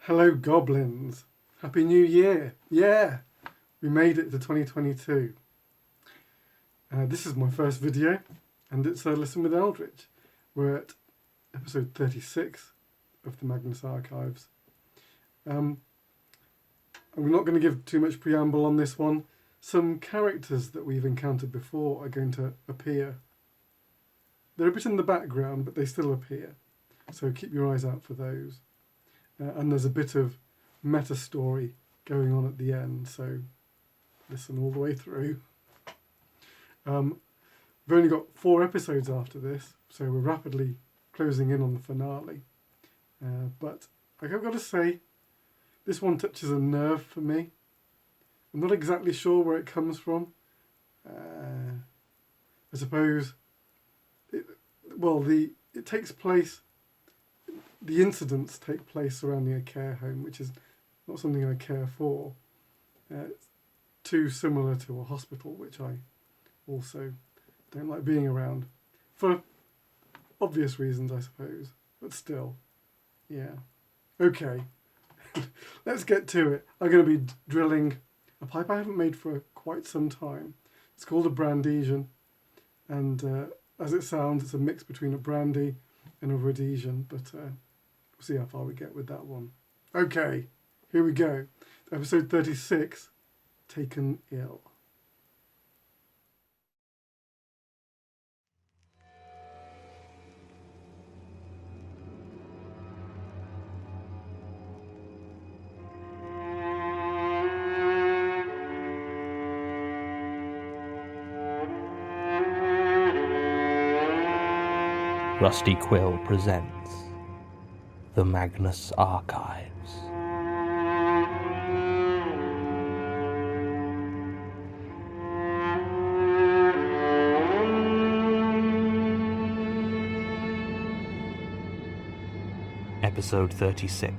Hello, goblins. Happy New Year. Yeah, we made it to 2022. This is my first video, and it's Listen with Eldritch. We're at episode 36 of the Magnus Archives. I'm not going to give too much preamble on this one. Some characters that we've encountered before are going to appear. They're a bit in the background, but they still appear. So keep your eyes out for those. And there's a bit of meta story going on at the end, so listen all the way through. We've only got 4 episodes after this, so we're rapidly closing in on the finale. But I've got to say, this one touches a nerve for me. I'm not exactly sure where it comes from. I suppose, it takes place. The incidents take place surrounding a care home, which is not something I care for. It's too similar to a hospital, which I also don't like being around. For obvious reasons, I suppose. But still, yeah. Okay, let's get to it. I'm going to be drilling a pipe I haven't made for quite some time. It's called a Brandesian. And as it sounds, it's a mix between a brandy and a Rhodesian, but we'll see how far we get with that one. Okay, here we go. Episode 36, Taken Ill. Rusty Quill presents The Magnus Archives. Episode 36,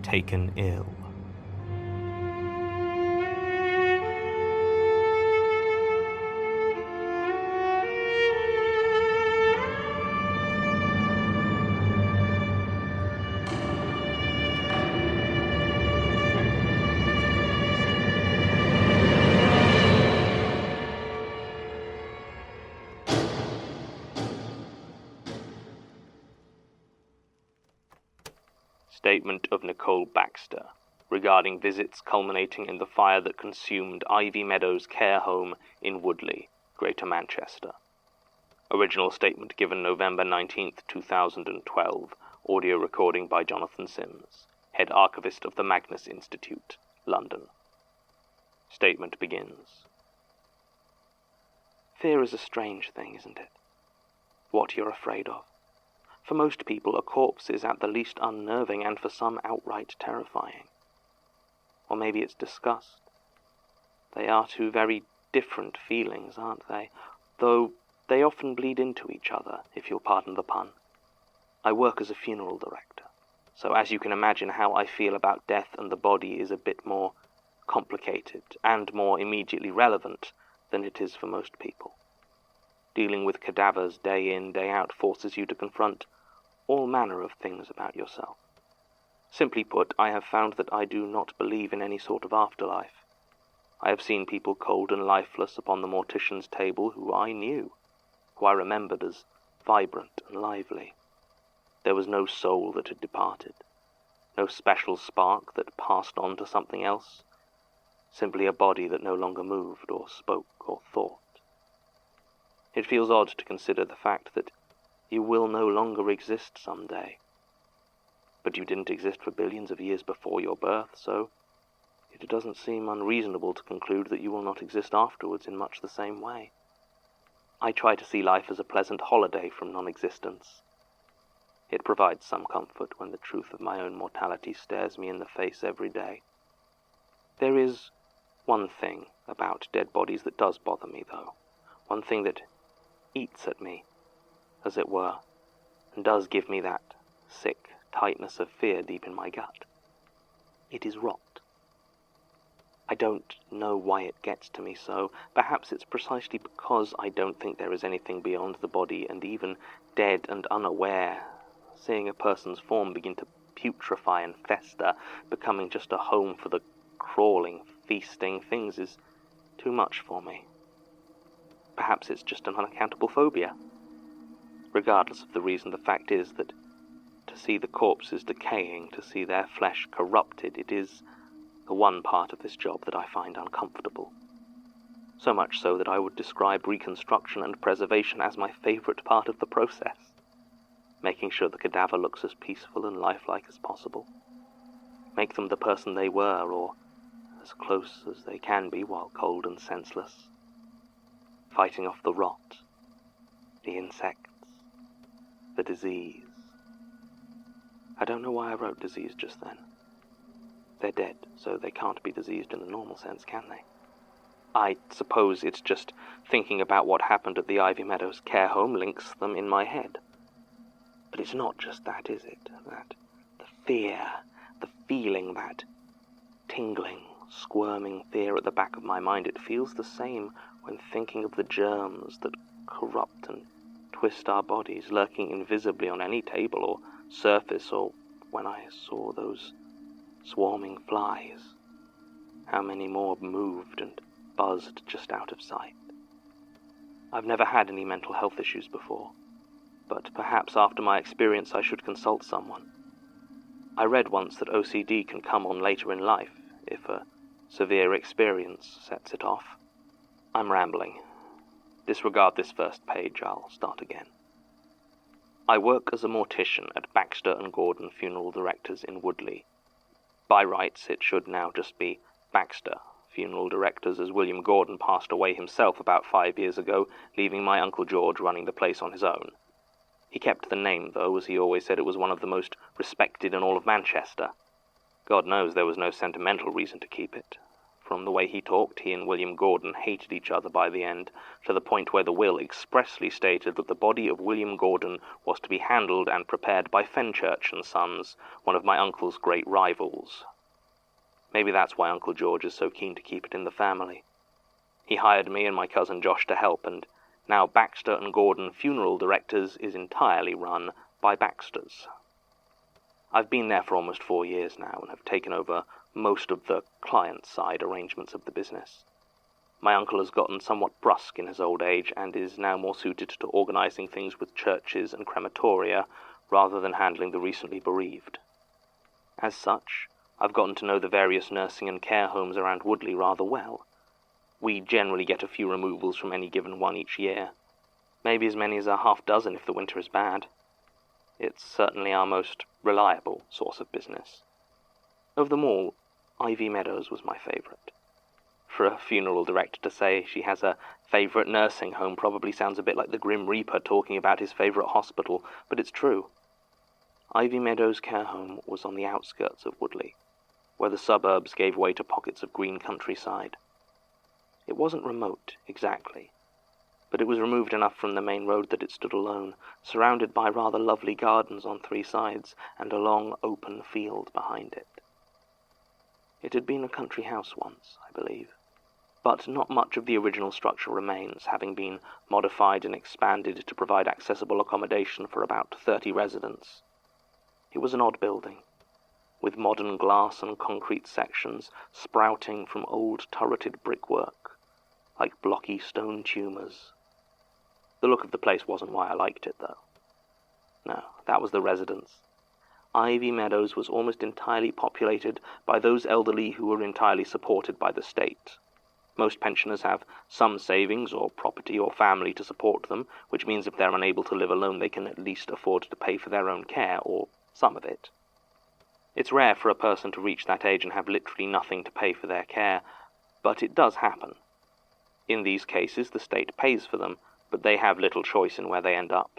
Taken Ill. Statement of Nicole Baxter regarding visits culminating in the fire that consumed Ivy Meadows care home in Woodley, Greater Manchester. Original statement given November 19th, 2012. Audio recording by Jonathan Sims, Head Archivist of the Magnus Institute, London. Statement begins. Fear is a strange thing, isn't it? What you're afraid of. For most people, a corpse is at the least unnerving and for some outright terrifying. Or maybe it's disgust. They are two very different feelings, aren't they? Though they often bleed into each other, if you'll pardon the pun. I work as a funeral director, so as you can imagine, how I feel about death and the body is a bit more complicated and more immediately relevant than it is for most people. Dealing with cadavers day in, day out forces you to confront all manner of things about yourself. Simply put, I have found that I do not believe in any sort of afterlife. I have seen people cold and lifeless upon the mortician's table who I knew, who I remembered as vibrant and lively. There was no soul that had departed, no special spark that passed on to something else, simply a body that no longer moved or spoke or thought. It feels odd to consider the fact that you will no longer exist someday. But you didn't exist for billions of years before your birth, so it doesn't seem unreasonable to conclude that you will not exist afterwards in much the same way. I try to see life as a pleasant holiday from non-existence. It provides some comfort when the truth of my own mortality stares me in the face every day. There is one thing about dead bodies that does bother me, though. One thing that eats at me, as it were, and does give me that sick tightness of fear deep in my gut. It is rot. I don't know why it gets to me so. Perhaps it's precisely because I don't think there is anything beyond the body, and even dead and unaware, seeing a person's form begin to putrefy and fester, becoming just a home for the crawling, feasting things, is too much for me. Perhaps it's just an unaccountable phobia. Regardless of the reason, the fact is that to see the corpses decaying, to see their flesh corrupted, it is the one part of this job that I find uncomfortable. So much so that I would describe reconstruction and preservation as my favorite part of the process, making sure the cadaver looks as peaceful and lifelike as possible. Make them the person they were, or as close as they can be while cold and senseless. Fighting off the rot, the insects, the disease. I don't know why I wrote disease just then. They're dead, so they can't be diseased in the normal sense, can they? I suppose it's just thinking about what happened at the Ivy Meadows care home links them in my head. But it's not just that, is it? That the fear, the feeling, that tingling, squirming fear at the back of my mind, it feels the same when thinking of the germs that corrupt and twist our bodies, lurking invisibly on any table or surface, or when I saw those swarming flies. How many more moved and buzzed just out of sight. I've never had any mental health issues before, but perhaps after my experience I should consult someone. I read once that OCD can come on later in life, if a severe experience sets it off. I'm rambling. Disregard this first page, I'll start again. I work as a mortician at Baxter and Gordon Funeral Directors in Woodley. By rights, it should now just be Baxter Funeral Directors, as William Gordon passed away himself about 5 years ago, leaving my Uncle George running the place on his own. He kept the name, though, as he always said it was one of the most respected in all of Manchester. God knows there was no sentimental reason to keep it. From the way he talked, he and William Gordon hated each other by the end, to the point where the will expressly stated that the body of William Gordon was to be handled and prepared by Fenchurch and Sons, one of my uncle's great rivals. Maybe that's why Uncle George is so keen to keep it in the family. He hired me and my cousin Josh to help, and now Baxter and Gordon Funeral Directors is entirely run by Baxters. I've been there for almost 4 years now and have taken over most of the client-side arrangements of the business. My uncle has gotten somewhat brusque in his old age and is now more suited to organizing things with churches and crematoria rather than handling the recently bereaved. As such, I've gotten to know the various nursing and care homes around Woodley rather well. We generally get a few removals from any given one each year, maybe as many as a half dozen if the winter is bad. It's certainly our most reliable source of business. Of them all, Ivy Meadows was my favourite. For a funeral director to say she has a favourite nursing home probably sounds a bit like the Grim Reaper talking about his favourite hospital, but it's true. Ivy Meadows Care Home was on the outskirts of Woodley, where the suburbs gave way to pockets of green countryside. It wasn't remote, exactly, but it was removed enough from the main road that it stood alone, surrounded by rather lovely gardens on 3 sides and a long open field behind it. It had been a country house once, I believe, but not much of the original structure remains, having been modified and expanded to provide accessible accommodation for about 30 residents. It was an odd building, with modern glass and concrete sections sprouting from old turreted brickwork, like blocky stone tumours. The look of the place wasn't why I liked it, though. No, that was the residents. Ivy Meadows was almost entirely populated by those elderly who were entirely supported by the state. Most pensioners have some savings or property or family to support them, which means if they're unable to live alone they can at least afford to pay for their own care, or some of it. It's rare for a person to reach that age and have literally nothing to pay for their care, but it does happen. In these cases the state pays for them, but they have little choice in where they end up.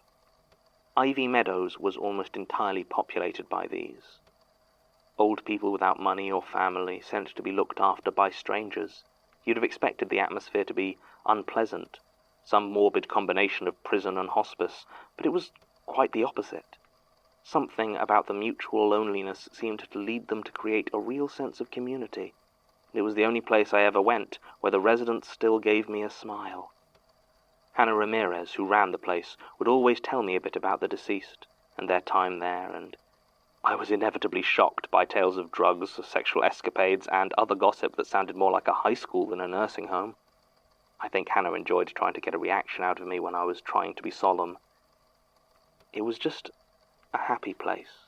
Ivy Meadows was almost entirely populated by these. Old people without money or family, sent to be looked after by strangers. You'd have expected the atmosphere to be unpleasant, some morbid combination of prison and hospice, but it was quite the opposite. Something about the mutual loneliness seemed to lead them to create a real sense of community. It was the only place I ever went where the residents still gave me a smile. Hannah Ramirez, who ran the place, would always tell me a bit about the deceased and their time there, and I was inevitably shocked by tales of drugs, sexual escapades, and other gossip that sounded more like a high school than a nursing home. I think Hannah enjoyed trying to get a reaction out of me when I was trying to be solemn. It was just a happy place,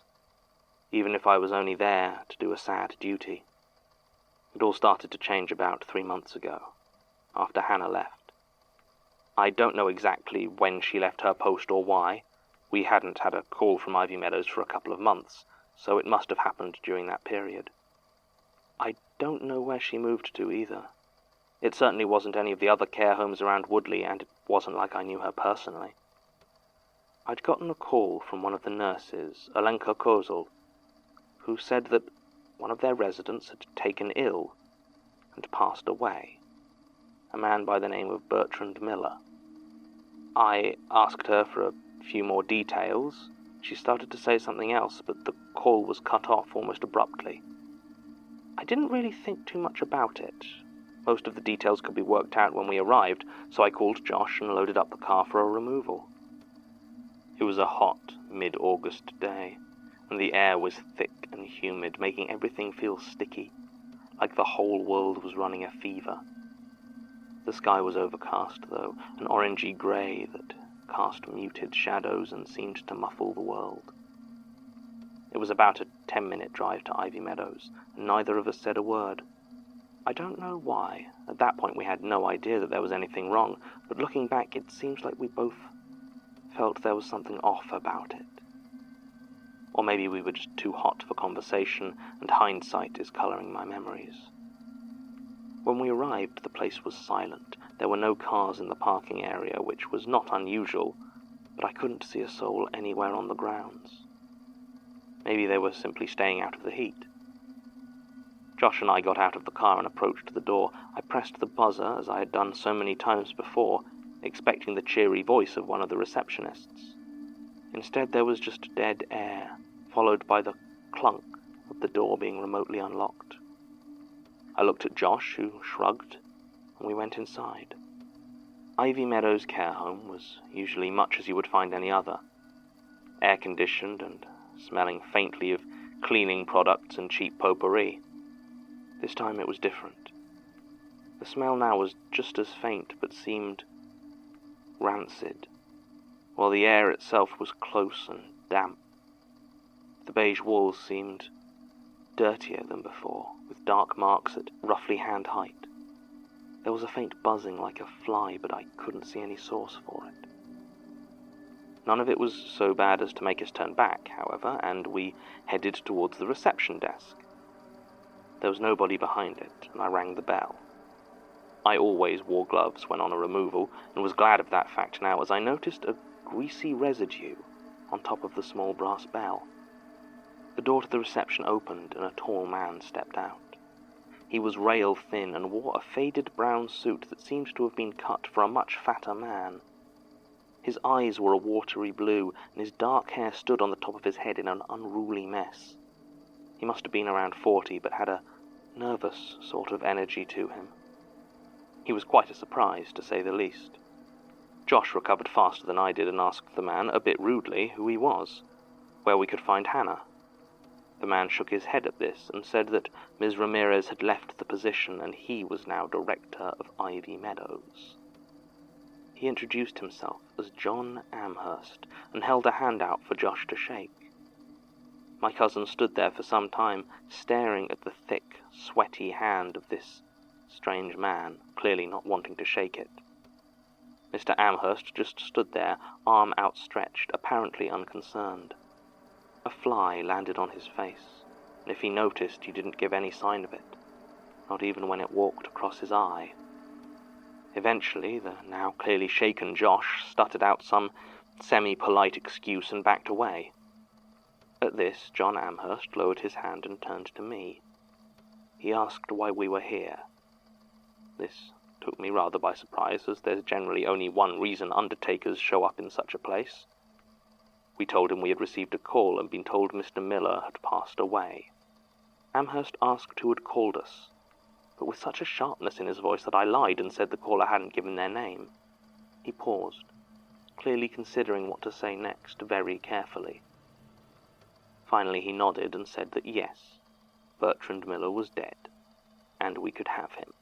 even if I was only there to do a sad duty. It all started to change about 3 months ago, after Hannah left. I don't know exactly when she left her post or why. We hadn't had a call from Ivy Meadows for a couple of months, so it must have happened during that period. I don't know where she moved to either. It certainly wasn't any of the other care homes around Woodley, and it wasn't like I knew her personally. I'd gotten a call from one of the nurses, Alenka Kozel, who said that one of their residents had taken ill and passed away, a man by the name of Bertrand Miller. I asked her for a few more details. She started to say something else, but the call was cut off almost abruptly. I didn't really think too much about it. Most of the details could be worked out when we arrived, so I called Josh and loaded up the car for a removal. It was a hot, mid-August day, and the air was thick and humid, making everything feel sticky, like the whole world was running a fever. The sky was overcast, though, an orangey grey that cast muted shadows and seemed to muffle the world. It was about a 10-minute drive to Ivy Meadows, and neither of us said a word. I don't know why. At that point we had no idea that there was anything wrong, but looking back it seems like we both felt there was something off about it. Or maybe we were just too hot for conversation, and hindsight is colouring my memories. When we arrived, the place was silent. There were no cars in the parking area, which was not unusual, but I couldn't see a soul anywhere on the grounds. Maybe they were simply staying out of the heat. Josh and I got out of the car and approached the door. I pressed the buzzer, as I had done so many times before, expecting the cheery voice of one of the receptionists. Instead, there was just dead air, followed by the clunk of the door being remotely unlocked. I looked at Josh, who shrugged, and we went inside. Ivy Meadows Care Home was usually much as you would find any other, air-conditioned and smelling faintly of cleaning products and cheap potpourri. This time it was different. The smell now was just as faint, but seemed rancid, while the air itself was close and damp. The beige walls seemed dirtier than before, with dark marks at roughly hand height. There was a faint buzzing like a fly, but I couldn't see any source for it. None of it was so bad as to make us turn back, however, and we headed towards the reception desk. There was nobody behind it, and I rang the bell. I always wore gloves when on a removal, and was glad of that fact now, as I noticed a greasy residue on top of the small brass bell. The door to the reception opened, and a tall man stepped out. He was rail-thin and wore a faded brown suit that seemed to have been cut for a much fatter man. His eyes were a watery blue, and his dark hair stood on the top of his head in an unruly mess. He must have been around 40, but had a nervous sort of energy to him. He was quite a surprise, to say the least. Josh recovered faster than I did and asked the man, a bit rudely, who he was, where we could find Hannah. The man shook his head at this and said that Ms. Ramirez had left the position and he was now director of Ivy Meadows. He introduced himself as John Amherst and held a hand out for Josh to shake. My cousin stood there for some time, staring at the thick, sweaty hand of this strange man, clearly not wanting to shake it. Mr. Amherst just stood there, arm outstretched, apparently unconcerned. A fly landed on his face, and if he noticed, he didn't give any sign of it, not even when it walked across his eye. Eventually, the now clearly shaken Josh stuttered out some semi-polite excuse and backed away. At this, John Amherst lowered his hand and turned to me. He asked why we were here. This took me rather by surprise, as there's generally only one reason undertakers show up in such a place. We told him we had received a call and been told Mr. Miller had passed away. Amherst asked who had called us, but with such a sharpness in his voice that I lied and said the caller hadn't given their name. He paused, clearly considering what to say next very carefully. Finally he nodded and said that yes, Bertrand Miller was dead, and we could have him.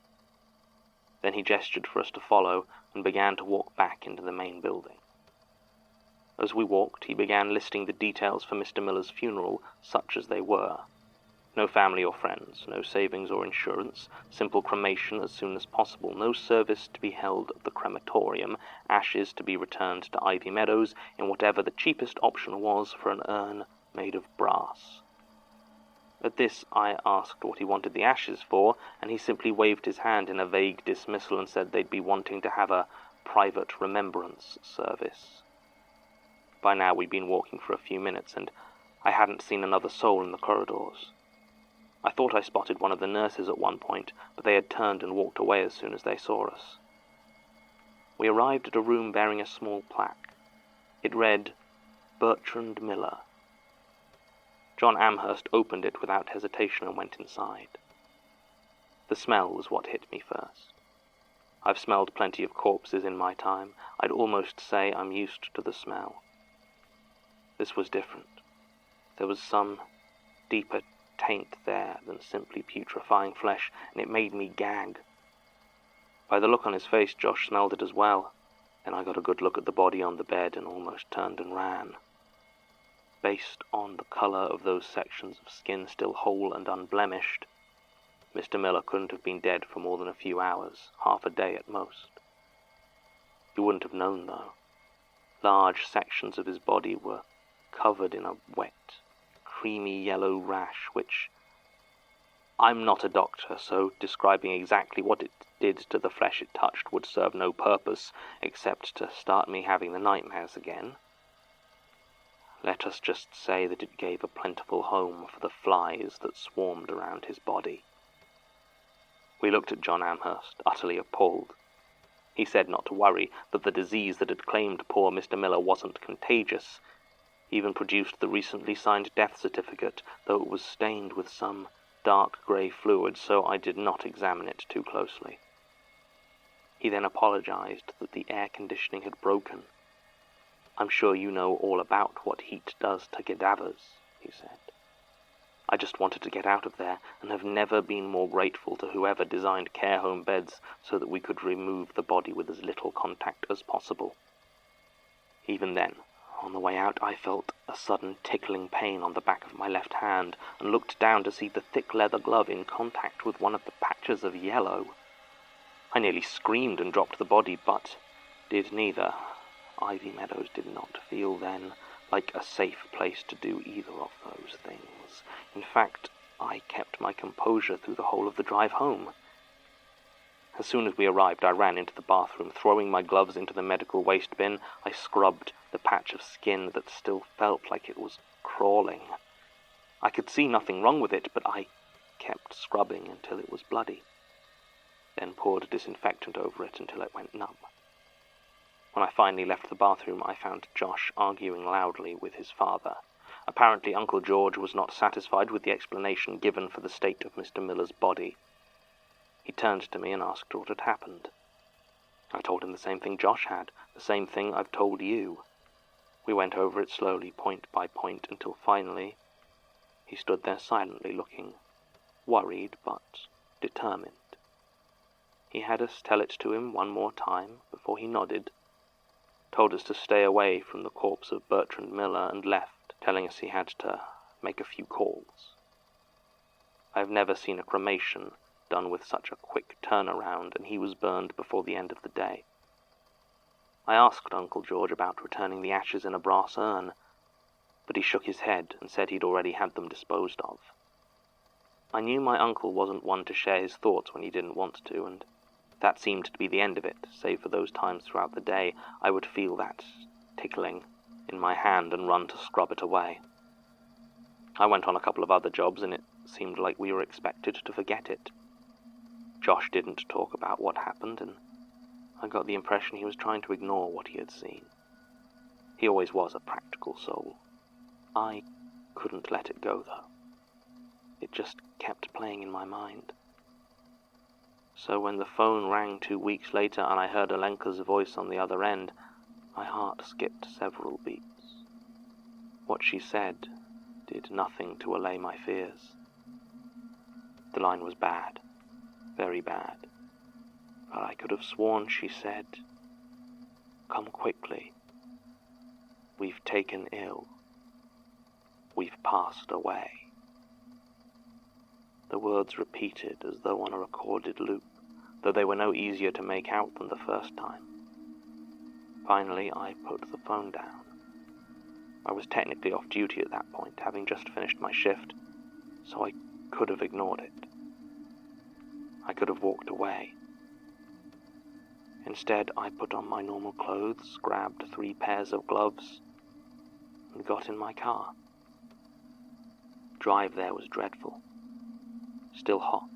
Then he gestured for us to follow and began to walk back into the main building. As we walked, he began listing the details for Mr. Miller's funeral, such as they were. No family or friends, no savings or insurance, simple cremation as soon as possible, no service to be held at the crematorium, ashes to be returned to Ivy Meadows in whatever the cheapest option was for an urn made of brass. At this I asked what he wanted the ashes for, and he simply waved his hand in a vague dismissal and said they'd be wanting to have a private remembrance service. By now we'd been walking for a few minutes, and I hadn't seen another soul in the corridors. I thought I spotted one of the nurses at one point, but they had turned and walked away as soon as they saw us. We arrived at a room bearing a small plaque. It read, Bertrand Miller. John Amherst opened it without hesitation and went inside. The smell was what hit me first. I've smelled plenty of corpses in my time. I'd almost say I'm used to the smell. This was different. There was some deeper taint there than simply putrefying flesh, and it made me gag. By the look on his face, Josh smelled it as well, and I got a good look at the body on the bed and almost turned and ran. Based on the colour of those sections of skin still whole and unblemished, Mr. Miller couldn't have been dead for more than a few hours, half a day at most. You wouldn't have known, though. Large sections of his body were covered in a wet, creamy yellow rash, which... I'm not a doctor, so describing exactly what it did to the flesh it touched would serve no purpose, except to start me having the nightmares again. Let us just say that it gave a plentiful home for the flies that swarmed around his body. We looked at John Amherst, utterly appalled. He said not to worry, that the disease that had claimed poor Mr. Miller wasn't contagious. He even produced the recently signed death certificate, though it was stained with some dark grey fluid, so I did not examine it too closely. He then apologized that the air conditioning had broken. I'm sure you know all about what heat does to cadavers, he said. I just wanted to get out of there, and have never been more grateful to whoever designed care home beds so that we could remove the body with as little contact as possible. Even then, on the way out, I felt a sudden tickling pain on the back of my left hand, and looked down to see the thick leather glove in contact with one of the patches of yellow. I nearly screamed and dropped the body, but did neither. Ivy Meadows did not feel then like a safe place to do either of those things. In fact, I kept my composure through the whole of the drive home. As soon as we arrived, I ran into the bathroom. Throwing my gloves into the medical waste bin, I scrubbed the patch of skin that still felt like it was crawling. I could see nothing wrong with it, but I kept scrubbing until it was bloody, then poured disinfectant over it until it went numb. When I finally left the bathroom, I found Josh arguing loudly with his father. Apparently, Uncle George was not satisfied with the explanation given for the state of Mr. Miller's body. He turned to me and asked what had happened. I told him the same thing Josh had, the same thing I've told you. We went over it slowly, point by point, until finally he stood there silently, looking worried but determined. He had us tell it to him one more time before he nodded, told us to stay away from the corpse of Bertrand Miller, and left, telling us he had to make a few calls. I have never seen a cremation done with such a quick turnaround, and he was burned before the end of the day. I asked Uncle George about returning the ashes in a brass urn, but he shook his head and said he'd already had them disposed of. I knew my uncle wasn't one to share his thoughts when he didn't want to, and that seemed to be the end of it, save for those times throughout the day I would feel that tickling in my hand and run to scrub it away. I went on a couple of other jobs, and it seemed like we were expected to forget it. Josh didn't talk about what happened, and I got the impression he was trying to ignore what he had seen. He always was a practical soul. I couldn't let it go, though. It just kept playing in my mind. So when the phone rang 2 weeks later and I heard Alenka's voice on the other end, my heart skipped several beats. What she said did nothing to allay my fears. The line was bad, very bad, but I could have sworn she said, "Come quickly. We've taken ill. We've passed away." The words repeated as though on a recorded loop, though they were no easier to make out than the first time. Finally, I put the phone down. I was technically off duty at that point, having just finished my shift, so I could have ignored it. I could have walked away. Instead, I put on my normal clothes, grabbed 3 pairs of gloves, and got in my car. Drive there was dreadful. Still hot.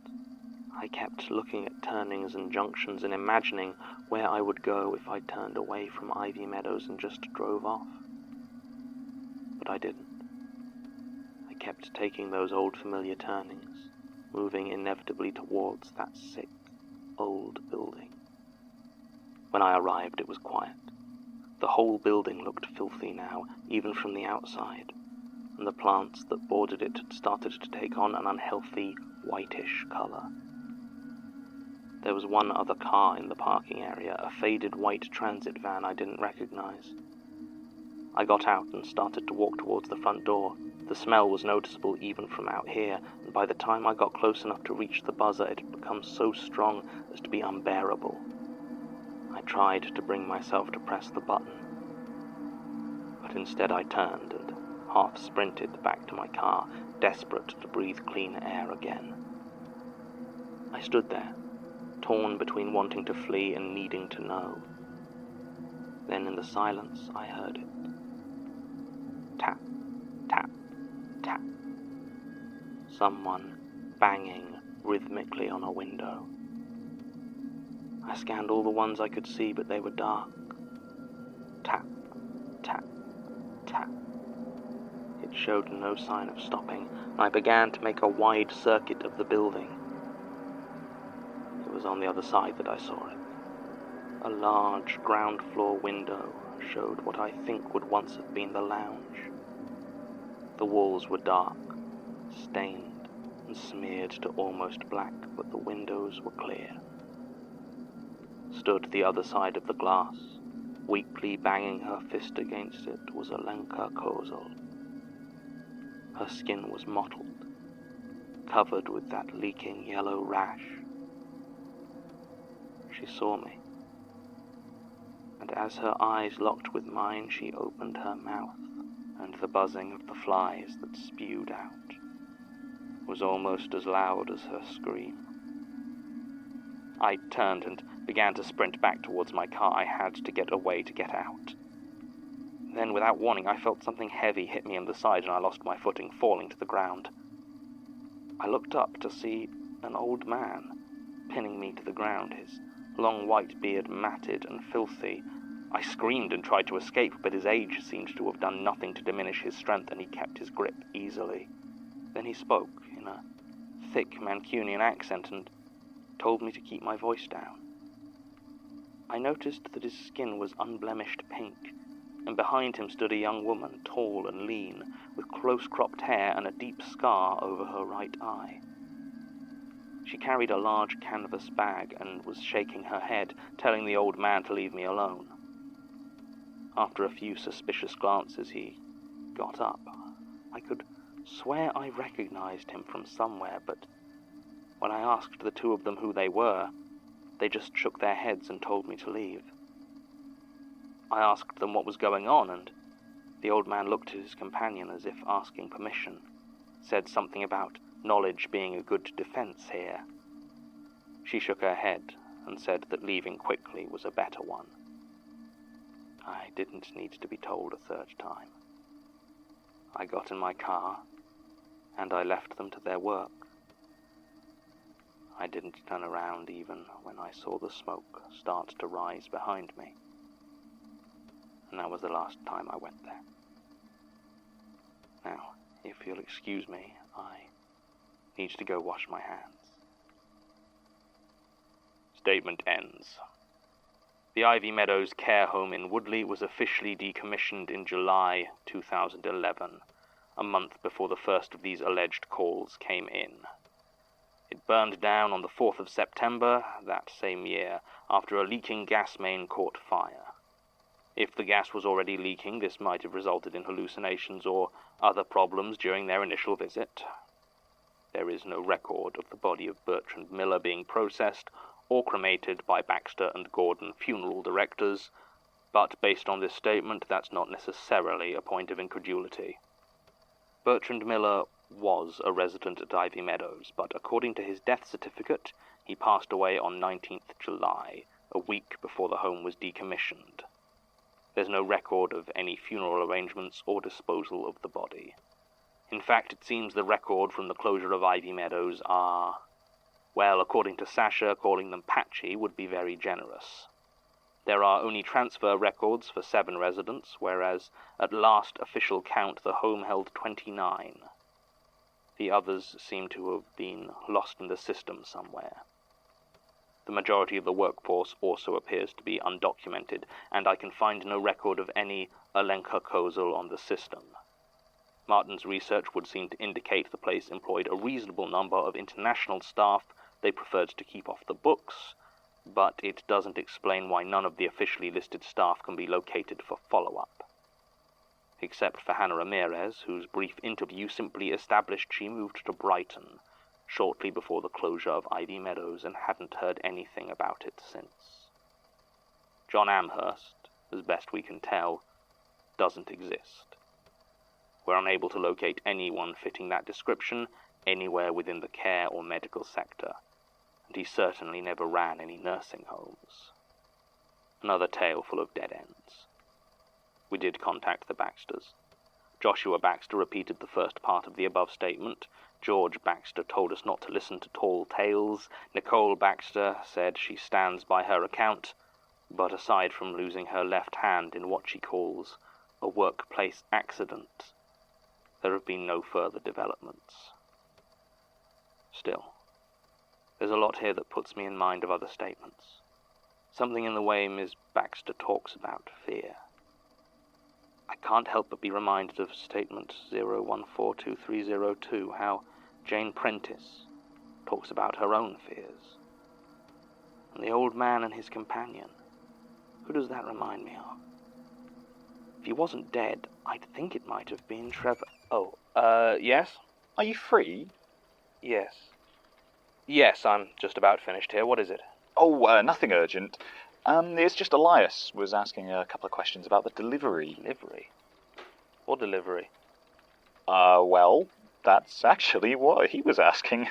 I kept looking at turnings and junctions and imagining where I would go if I turned away from Ivy Meadows and just drove off. But I didn't. I kept taking those old familiar turnings, moving inevitably towards that sick, old building. When I arrived, it was quiet. The whole building looked filthy now, even from the outside, and the plants that bordered it had started to take on an unhealthy, whitish colour. There was one other car in the parking area, a faded white transit van I didn't recognise. I got out and started to walk towards the front door. The smell was noticeable even from out here, and by the time I got close enough to reach the buzzer, it had become so strong as to be unbearable. I tried to bring myself to press the button, but instead I turned and half-sprinted back to my car, desperate to breathe clean air again. I stood there, torn between wanting to flee and needing to know. Then in the silence I heard it. Tap, tap, tap. Someone banging rhythmically on a window. I scanned all the ones I could see, but they were dark. Tap, tap, tap. It showed no sign of stopping, and I began to make a wide circuit of the building. It was on the other side that I saw it. A large ground-floor window showed what I think would once have been the lounge. The walls were dark, stained, and smeared to almost black, but the windows were clear. Stood the other side of the glass, weakly banging her fist against it, was Alenka Kozel. Her skin was mottled, covered with that leaking yellow rash. She saw me, and as her eyes locked with mine, she opened her mouth, and the buzzing of the flies that spewed out was almost as loud as her scream. I turned and began to sprint back towards my car. I had to get away to get out. Then, without warning, I felt something heavy hit me in the side and I lost my footing, falling to the ground. I looked up to see an old man pinning me to the ground, his long white beard matted and filthy. I screamed and tried to escape, but his age seemed to have done nothing to diminish his strength, and he kept his grip easily. Then he spoke in a thick Mancunian accent and told me to keep my voice down. I noticed that his skin was unblemished pink, and behind him stood a young woman, tall and lean, with close-cropped hair and a deep scar over her right eye. She carried a large canvas bag and was shaking her head, telling the old man to leave me alone. After a few suspicious glances, he got up. I could swear I recognized him from somewhere, but when I asked the two of them who they were, they just shook their heads and told me to leave. I asked them what was going on, and the old man looked at his companion as if asking permission, said something about knowledge being a good defense here. She shook her head and said that leaving quickly was a better one. I didn't need to be told a third time. I got in my car, and I left them to their work. I didn't turn around even when I saw the smoke start to rise behind me. And that was the last time I went there. Now, if you'll excuse me, I need to go wash my hands. Statement ends. The Ivy Meadows care home in Woodley was officially decommissioned in July 2011, a month before the first of these alleged calls came in. It burned down on the 4th of September that same year, after a leaking gas main caught fire. If the gas was already leaking, this might have resulted in hallucinations or other problems during their initial visit. There is no record of the body of Bertrand Miller being processed or cremated by Baxter and Gordon funeral directors, but based on this statement, that's not necessarily a point of incredulity. Bertrand Miller was a resident at Ivy Meadows, but according to his death certificate, he passed away on 19th July, a week before the home was decommissioned. There's no record of any funeral arrangements or disposal of the body. In fact, it seems the record from the closure of Ivy Meadows are, well, according to Sasha, calling them patchy would be very generous. There are only transfer records for 7 residents, whereas at last official count the home held 29. The others seem to have been lost in the system somewhere. The majority of the workforce also appears to be undocumented, and I can find no record of any Alenka Kozel on the system. Martin's research would seem to indicate the place employed a reasonable number of international staff they preferred to keep off the books, but it doesn't explain why none of the officially listed staff can be located for follow-up. Except for Hannah Ramirez, whose brief interview simply established she moved to Brighton shortly before the closure of Ivy Meadows and hadn't heard anything about it since. John Amherst, as best we can tell, doesn't exist. We're unable to locate anyone fitting that description anywhere within the care or medical sector, and he certainly never ran any nursing homes. Another tale full of dead ends. We did contact the Baxters. Joshua Baxter repeated the first part of the above statement. George Baxter told us not to listen to tall tales. Nicole Baxter said she stands by her account, but aside from losing her left hand in what she calls a workplace accident, there have been no further developments. Still, there's a lot here that puts me in mind of other statements. Something in the way Ms. Baxter talks about fear. I can't help but be reminded of statement 014232, how Jane Prentice talks about her own fears. And the old man and his companion, who does that remind me of? If he wasn't dead, I'd think it might have been Trevor. Oh, yes? Are you free? Yes. Yes, I'm just about finished here. What is it? Oh, nothing urgent. It's just Elias was asking a couple of questions about the delivery. Delivery? What delivery? Well, that's actually what he was asking.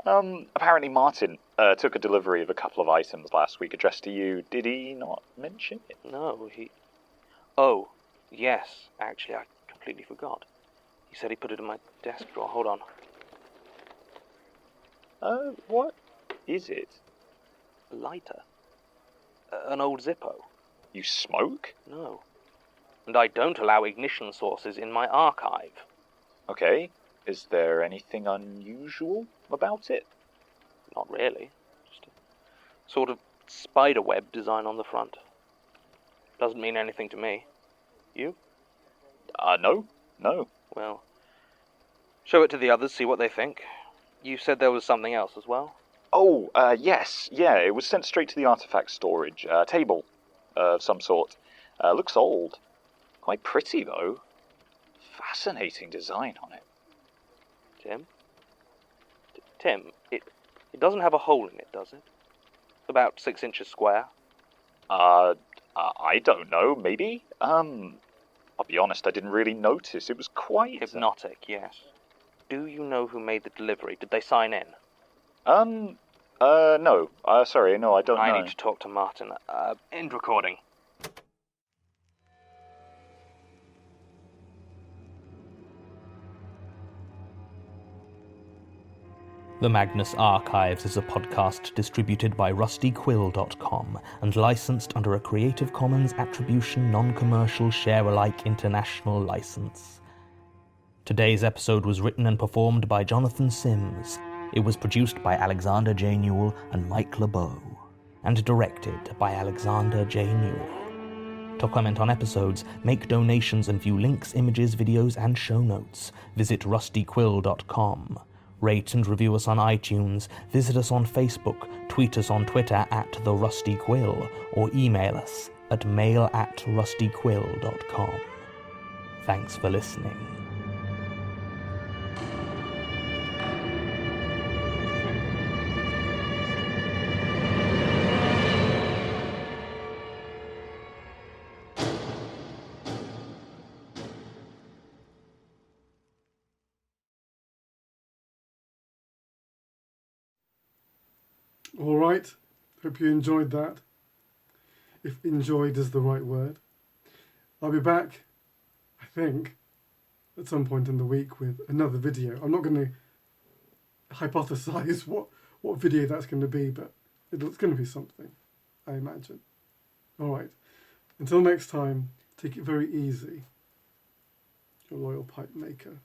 Apparently Martin took a delivery of a couple of items last week addressed to you. Did he not mention it? No, Oh, yes, actually, I completely forgot. He said he put it in my desk drawer. Hold on. What is it? A lighter. An old Zippo. You smoke? No. And I don't allow ignition sources in my archive. Okay. Is there anything unusual about it? Not really. Just a sort of spiderweb design on the front. Doesn't mean anything to me. You? No. Well, show it to the others, see what they think. You said there was something else as well? Oh, yes. Yeah, it was sent straight to the artifact storage. Table of some sort. Looks old. Quite pretty, though. Fascinating design on it. Tim, it doesn't have a hole in it, does it? About 6 inches square? I don't know, maybe? I'll be honest, I didn't really notice. It was quite... Hypnotic, yes. Do you know who made the delivery? Did they sign in? No. Sorry, no, I don't know. I need to talk to Martin. End recording. The Magnus Archives is a podcast distributed by rustyquill.com and licensed under a Creative Commons Attribution Non-Commercial Share-alike International License. Today's episode was written and performed by Jonathan Sims. It was produced by Alexander J. Newell and Mike LeBeau, and directed by Alexander J. Newell. To comment on episodes, make donations and view links, images, videos, and show notes, visit rustyquill.com. Rate and review us on iTunes, visit us on Facebook, tweet us on Twitter @TheRustyQuill, or email us at mail@rustyquill.com. Thanks for listening. All right, hope you enjoyed that. If enjoyed is the right word. I'll be back, I think, at some point in the week with another video. I'm not going to hypothesize what video that's going to be, but it's going to be something, I imagine. All right, until next time, take it very easy. Your loyal pipe maker.